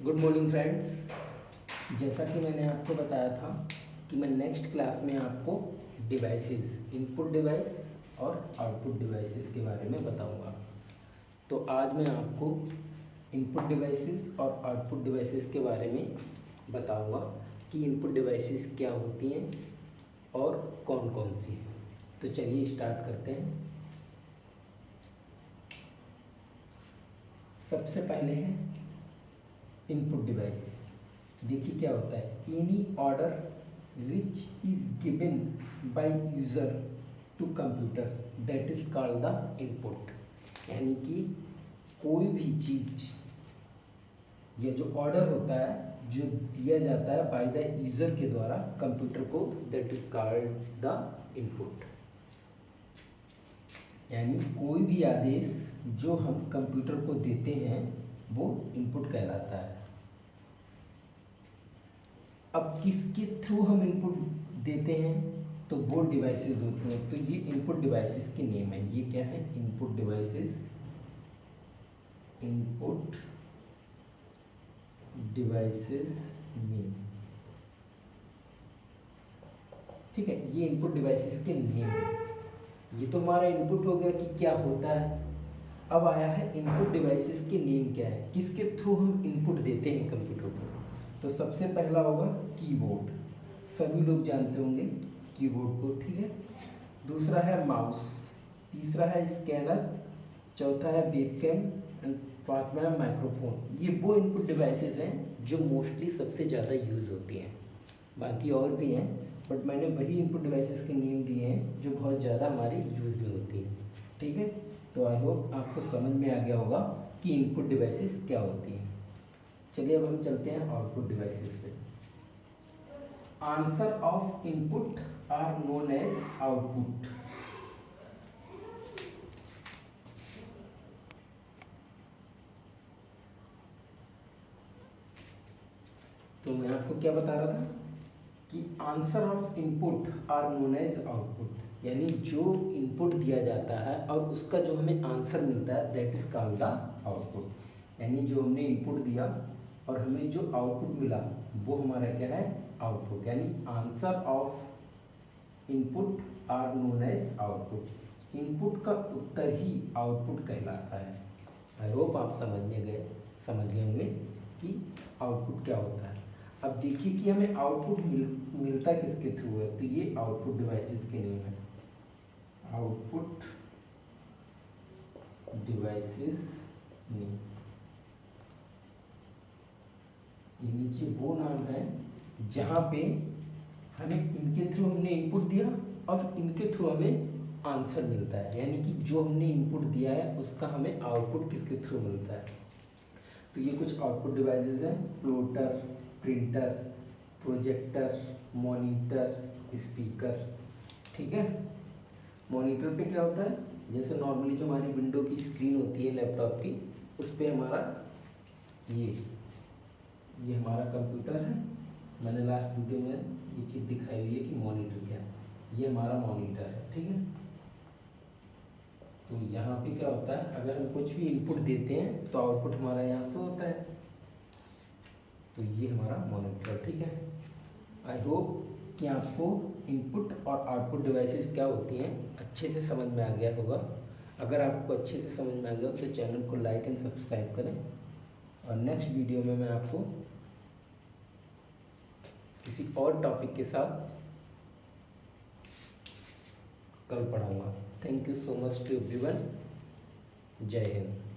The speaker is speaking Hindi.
Good morning friends. जैसा कि मैंने आपको बताया था कि मैं नेक्स्ट क्लास में आपको डिवाइसेस, इनपुट डिवाइस और आउटपुट डिवाइसेस के बारे में बताऊंगा। तो आज मैं आपको इनपुट डिवाइसेस और आउटपुट डिवाइसेस के बारे में बताऊंगा कि इनपुट डिवाइसेस क्या होती हैं और कौन कौन सी हैं। तो चलिए स्टार्ट करते हैं। सबसे पहले है इनपुट डिवाइस। देखिए क्या होता है, any order which is given by user to computer that is called the input. यानी कि कोई भी चीज या जो ऑर्डर होता है जो दिया जाता है बाय द यूजर के द्वारा कंप्यूटर को, that is called the input. यानी कोई भी आदेश जो हम कंप्यूटर को देते हैं वो इनपुट कहलाता है। अब किसके थ्रू हम इनपुट देते हैं, तो वो डिवाइसेस होती हैं। तो ये इनपुट डिवाइसेस के नेम है। ये क्या है, input devices, input devices name. ठीक है, ये इनपुट डिवाइसेस के नेम है। ये तो हमारा इनपुट हो गया कि क्या होता है। अब आया है इनपुट डिवाइसेस के नेम क्या है, किसके थ्रू हम इनपुट देते हैं कंप्यूटर को। तो सबसे पहला होगा कीबोर्ड, सभी लोग जानते होंगे कीबोर्ड को, ठीक है। दूसरा है माउस, तीसरा है स्कैनर, चौथा है वेबकैम एंड पांचवा है माइक्रोफोन। ये वो इनपुट डिवाइसेस हैं जो मोस्टली सबसे ज़्यादा यूज़ होती हैं। बाकी और भी हैं, बट मैंने वही इनपुट डिवाइसेस के नेम दिए हैं जो बहुत ज़्यादा हमारी यूज में होती हैं। ठीक है, तो आई होप आपको समझ में आ गया होगा कि इनपुट डिवाइसेस क्या होती हैं। चलिए अब हम चलते हैं आउटपुट डिवाइसेस पे। Answer of input are known as output. तो मैं आपको क्या बता रहा था कि answer of input are known as output. यानी जो इनपुट दिया जाता है और उसका जो हमें आंसर मिलता है that is called the output. यानी जो हमने इनपुट दिया और हमें जो आउटपुट मिला वो हमारा क्या है, आउटपुट। यानी answer of input are known as output. Input का उत्तर ही आउटपुट कहलाता है। आई होप आप समझ गए होंगे कि आउटपुट क्या होता है। अब देखिए कि हमें आउटपुट मिलता किसके थ्रू है, तो ये आउटपुट डिवाइसेस के नेम है। आउटपुट डिवाइसेस नेम, ये नीचे वो नाम है जहाँ पे हमें इनके थ्रू हमने इनपुट दिया और इनके थ्रू हमें आंसर मिलता है। यानी कि जो हमने इनपुट दिया है उसका हमें आउटपुट किसके थ्रू मिलता है। तो ये कुछ आउटपुट डिवाइसेस हैं, plotter, printer, projector, monitor, speaker. ठीक है, मॉनिटर पे क्या होता है, जैसे नॉर्मली जो हमारी विंडो की स्क्रीन होती है लैपटॉप की, उस पर हमारा ये हमारा कंप्यूटर है। मैंने लास्ट वीडियो में ये चीज़ दिखाई हुई है कि मॉनिटर क्या है। ये हमारा मॉनिटर है, ठीक है। तो यहाँ पे क्या होता है, अगर हम कुछ भी इनपुट देते हैं तो आउटपुट हमारा यहाँ से होता है। तो ये हमारा मॉनिटर, ठीक है। आई होप कि आपको इनपुट और आउटपुट डिवाइसेस क्या होती हैं अच्छे से समझ में आ गया होगा। अगर आपको अच्छे से समझ में आ गया तो चैनल को लाइक एंड सब्सक्राइब करें। और नेक्स्ट वीडियो में मैं आपको किसी और टॉपिक के साथ कल पढ़ाऊँगा। Thank you so much to everyone. Jai Hind.